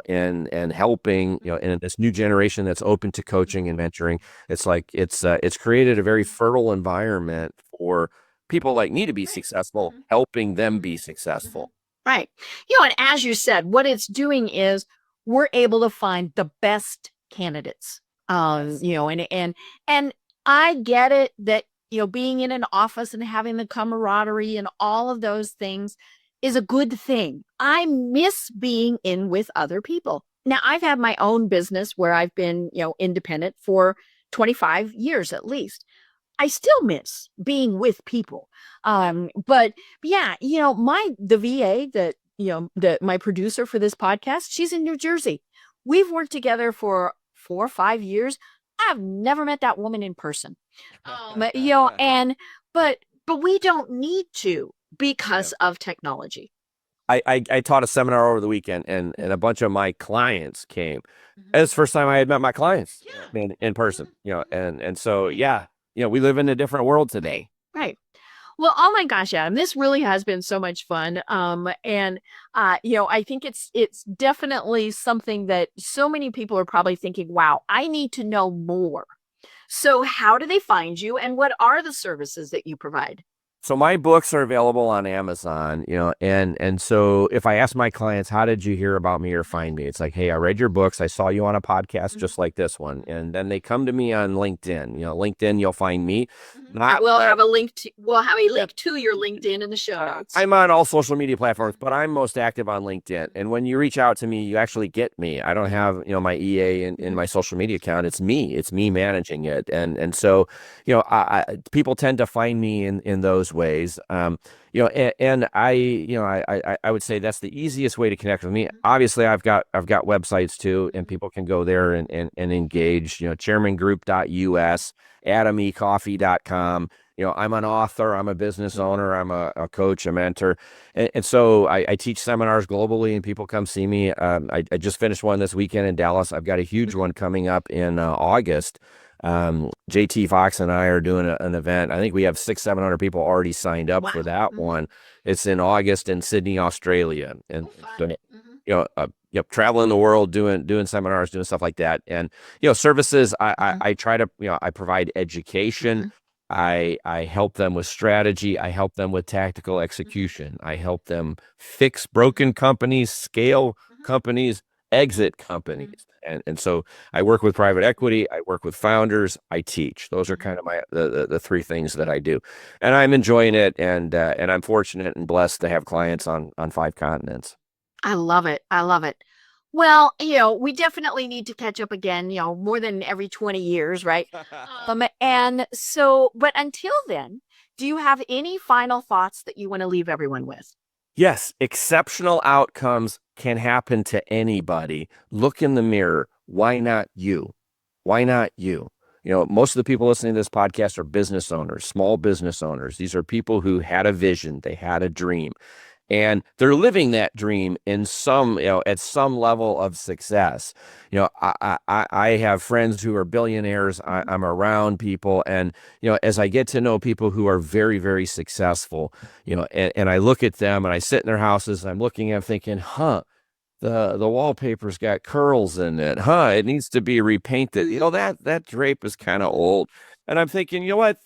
and helping, in this new generation that's open to coaching and mentoring, it's created a very fertile environment for people like me to be successful, helping them be successful. Right. And as you said, what it's doing is we're able to find the best candidates. And I get it that, being in an office and having the camaraderie and all of those things is a good thing. I miss being in with other people. Now, I've had my own business where I've been, independent for 25 years at least. I still miss being with people. But yeah, the VA that my producer for this podcast, she's in New Jersey. We've worked together for 4 or 5 years. I've never met that woman in person. But we don't need to because of technology. I taught a seminar over the weekend, and a bunch of my clients came. It's the first time I had met my clients in person, and so, we live in a different world today. Right. Well, oh my gosh, Adam, this really has been so much fun. I think it's definitely something that so many people are probably thinking, wow, I need to know more. So how do they find you, and what are the services that you provide? So my books are available on Amazon, and so if I ask my clients, how did you hear about me or find me? It's like, hey, I read your books. I saw you on a podcast just like this one. And then they come to me on LinkedIn. LinkedIn, you'll find me. We'll have a link to your LinkedIn in the show notes. I'm on all social media platforms, but I'm most active on LinkedIn. And when you reach out to me, you actually get me. I don't have, my EA in my social media account. It's me managing it. And so, people tend to find me in those ways. And I would say that's the easiest way to connect with me. Obviously, I've got websites too, and people can go there and engage. Chairmangroup.us, AdamECoffey.com. I'm an author, I'm a business owner, I'm a coach, a mentor. And so I teach seminars globally, and people come see me. I just finished one this weekend in Dallas. I've got a huge one coming up in August. JT Fox and I are doing an event. I think we have 700 people already signed up for that one. It's in August in Sydney, Australia. And traveling the world, doing seminars, doing stuff like that. And, services, I try to, I provide education. I help them with strategy. I help them with tactical execution. I help them fix broken companies, scale companies, exit companies. And so I work with private equity, I work with founders, I teach. Those are kind of my the three things that I do. And I'm enjoying it, and I'm fortunate and blessed to have clients on 5 continents. I love it. I love it. Well, we definitely need to catch up again, more than every 20 years, right? And so, but until then, do you have any final thoughts that you want to leave everyone with? Yes, exceptional outcomes can happen to anybody. Look in the mirror. Why not you? Why not you? Most of the people listening to this podcast are business owners, small business owners. These are people who had a vision, they had a dream, and they're living that dream in some, at some level of success. I have friends who are billionaires. I'm around people, and as I get to know people who are very, very successful, and I look at them and I sit in their houses, and I'm looking at them thinking, the wallpaper's got curls in it. It needs to be repainted. That drape is kind of old. And I'm thinking, you know what?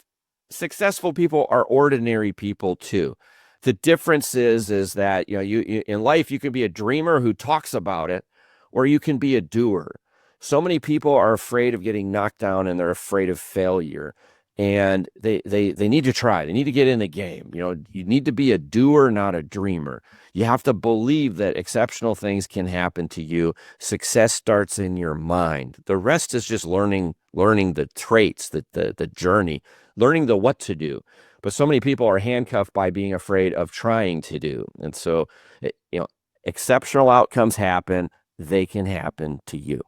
Successful people are ordinary people too. The difference is that, you in life, you can be a dreamer who talks about it, or you can be a doer. So many people are afraid of getting knocked down, and they're afraid of failure. And they need to try. They need to get in the game. You need to be a doer, not a dreamer. You have to believe that exceptional things can happen to you. Success starts in your mind. The rest is just learning the traits, the journey, learning the what to do. But so many people are handcuffed by being afraid of trying to do. And so, exceptional outcomes happen. They can happen to you.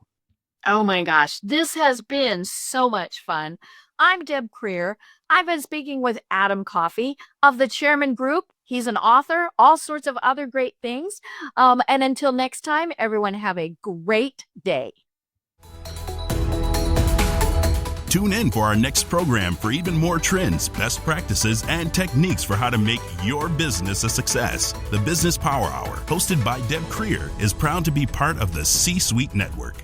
Oh my gosh, this has been so much fun. I'm Deb Creer. I've been speaking with Adam Coffey of the Chairman Group. He's an author, all sorts of other great things. And until next time, everyone have a great day. Tune in for our next program for even more trends, best practices, and techniques for how to make your business a success. The Business Power Hour, hosted by Deb Creer, is proud to be part of the C-Suite Network.